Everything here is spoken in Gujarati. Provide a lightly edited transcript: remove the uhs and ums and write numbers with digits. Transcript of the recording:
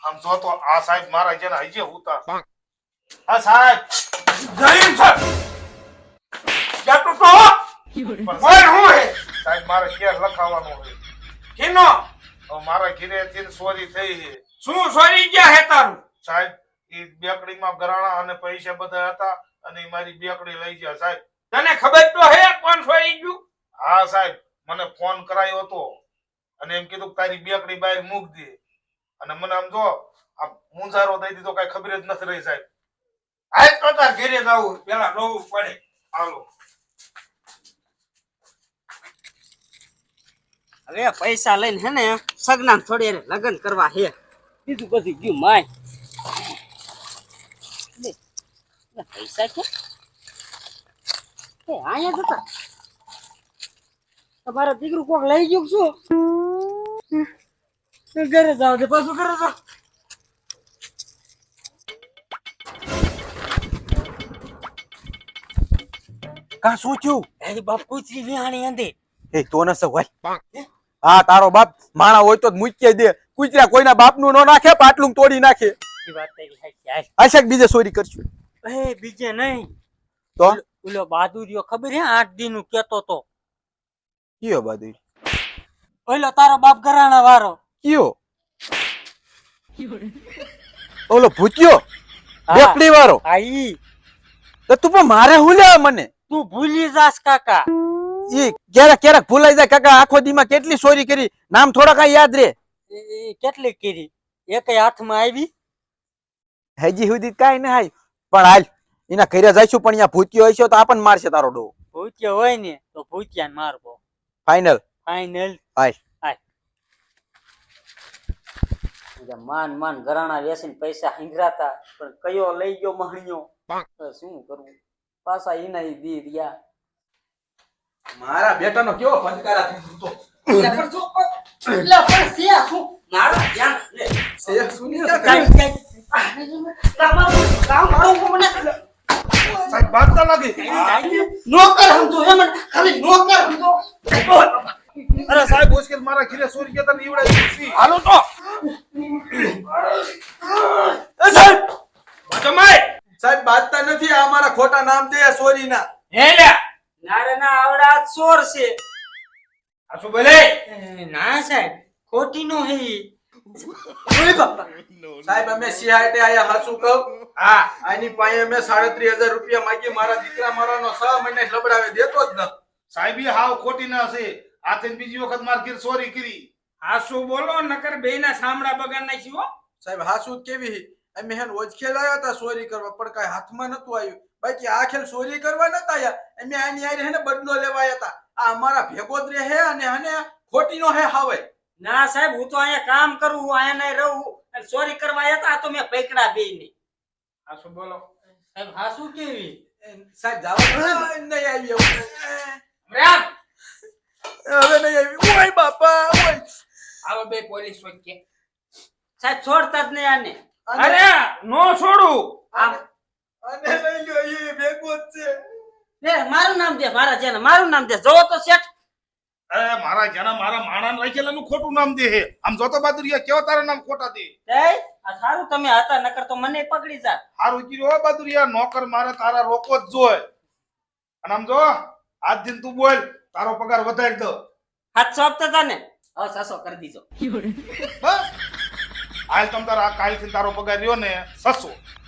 આમ જો તો આ સાહેબ મારા જેના હજે ઉતાર આ સાહેબ જઈન છે જાતું તો ઓય હું હે સાહેબ મારે ઘેર લખાવાનું હોય કેનો હવે મારા ઘેરેથી ચોરી થઈ છે શું સોરી ગયા હે તારું સાહેબ એ બેકડીમાં ગરાણા અને પૈસા બધા હતા અને ઈ મારી બેકડી લઈ ગયા સાહેબ તને ખબર તો હે કોણ સોરી ગયું હા સાહેબ મને ફોન કરાયો હતો અને એમ કીધું કે તારી બેકડી બહાર મૂક દે અને મને આમ જો આ મુંજારો દઈ દીધો કઈ ખબર જ નથી રહી સાહેબ આજ તો તાર ઘરે જાવું પેલા જોવું પડે હાલો હવે પૈસા લઈને હે ને સગના થોડી રે લગન કરવા હે બીજું બધું ગયું માય પૈસા કે અહીંયા જતા તમારા દીકરું કોક લઈ ગયું શું ઘરે જાવ દે પાછું ઘરે જાવ કા શું થયું એની બાપ કૂતરી વિહાણી અંદે એ તો ન સવાય હા તારો બાપ માણા હોય તો મૂકી દે કુતરા કોઈના બાપનું નો નાખે પાટલું તોડી નાખે એ વાત તારી સાચી આશક બીજે ચોરી કરશું એ બીજે નહીં તો ઓલો બહાદુરિયો ખબર હે 8 દી નું કેતો તો કયો બાદુ ઓલો તારો બાપ ઘરાણા વાળો કયો ઓલો ભૂત્યો હા. બેકડી વાળો આઈ તો તું પણ મારે હુલ્યા મને તું ભૂલી જાસ કાકા ઈ ક્યારેક ક્યારેક ભૂલાઈ જાય કાકા આખો દીમાં કેટલી ચોરી કરી નામ થોડા કઈ યાદ રે એ કેટલી કરી એકેય હાથમાં આવી હજી સુધી કાઈ ના હાય પણ હાલ એના ઘરે જઈશું પણ અહીંયા ભૂત્યો હશે તો આપણને મારશે તારો ડો ભૂત્યો હોય ને તો ભૂત્યાને મારવો ફાઇનલ ફાઇનલ હાલ માન માન ઘરાણા વેચીને પૈસા હિંગરાતા પણ કયો લઈ ગયો મહણિયો તો શું કરવું પાછા ઈના ઈ દી રહ્યા મારા બેટાનો કેવો ફટકારા થઈ જતો મારા ધ્યાન લે સે સુની સાહેબ બાંધતા લાગી નોકર સમજો એમ ખાલી નોકર સમજો અરે સાહેબ મુશ્કેલ મારા ઘરે ચોરી ગયા તને ઈવડાઈ હાલો તો એ સાહેબ જમાઈ સાહેબ બાતતા નથી આ મારા ખોટા નામ દે સોરીના હે લે નારેના આવડા ચોર છે આ શું બોલે ના સાહેબ ખોટી નો હે ઓય બાપા સાહેબ અમે સીઆઈટી આયા હાસુ કહું હા આની પાસે અમે 3,500 રૂપિયા માંગી મારા દીકરા મારાનો 6 મહિને લબડાવે દેતો જ ન સાહેબ ઈ હાવ ખોટી ના છે આથે બીજી વખત માર ઘેર ચોરી કરી આ શું બોલો નકર બેયના સામડા બગાડ નાખી હો સાહેબ હાસુ કેવી અમે હેન ઓજખેલ આયા હતા ચોરી કરવા પણ કઈ હાથમાં નતું આવ્યું બાકી આ ખેલ ચોરી કરવા નતા આયા અમે આની આરે હેને બદલો લેવા આયા હતા આ અમારા ભેગો જ રહે અને હને ખોટી નો હે હાવે ના સાહેબ હું તો અહીંયા કામ કરું હું અહીંયા નહીં રહું અને ચોરી કરવા આવ્યા હતા તો મેં પકડા બે ને આ શું બોલો સાહેબ હા શું કેવી સાહેબ જાવ નહીં આવી રેમ હવે નહીં આવી ઓય બાપા ઓય આવો બે પોલીસ વચ્ચે સાહેબ છોડતા જ નહીં આને અરે નો છોડું આમ અને લઈ લ્યો એ ભેગો જ છે લે મારું નામ દે મારા જેને મારું નામ દે જોવો તો શેઠ અરે મારા જેના મારા માણાને રાખેલાનું ખોટું નામ દે હે આમ જોતો બહાદુરિયા કેવા તારા નામ ખોટા દે એ આ સારું તમે હતા નકર તો મને પકડી જાત હારું કીધું હો બહાદુરિયા નોકર મારે તારા રોકો જ જોય અને આમ જો આજ દિન તું બોલ તારો પગાર વધારી દો 700 આપતા તા ને હવે 600 કરી દીજો બસ હાલ તમ તારા કાલથી તારો પગાર રહ્યો ને 600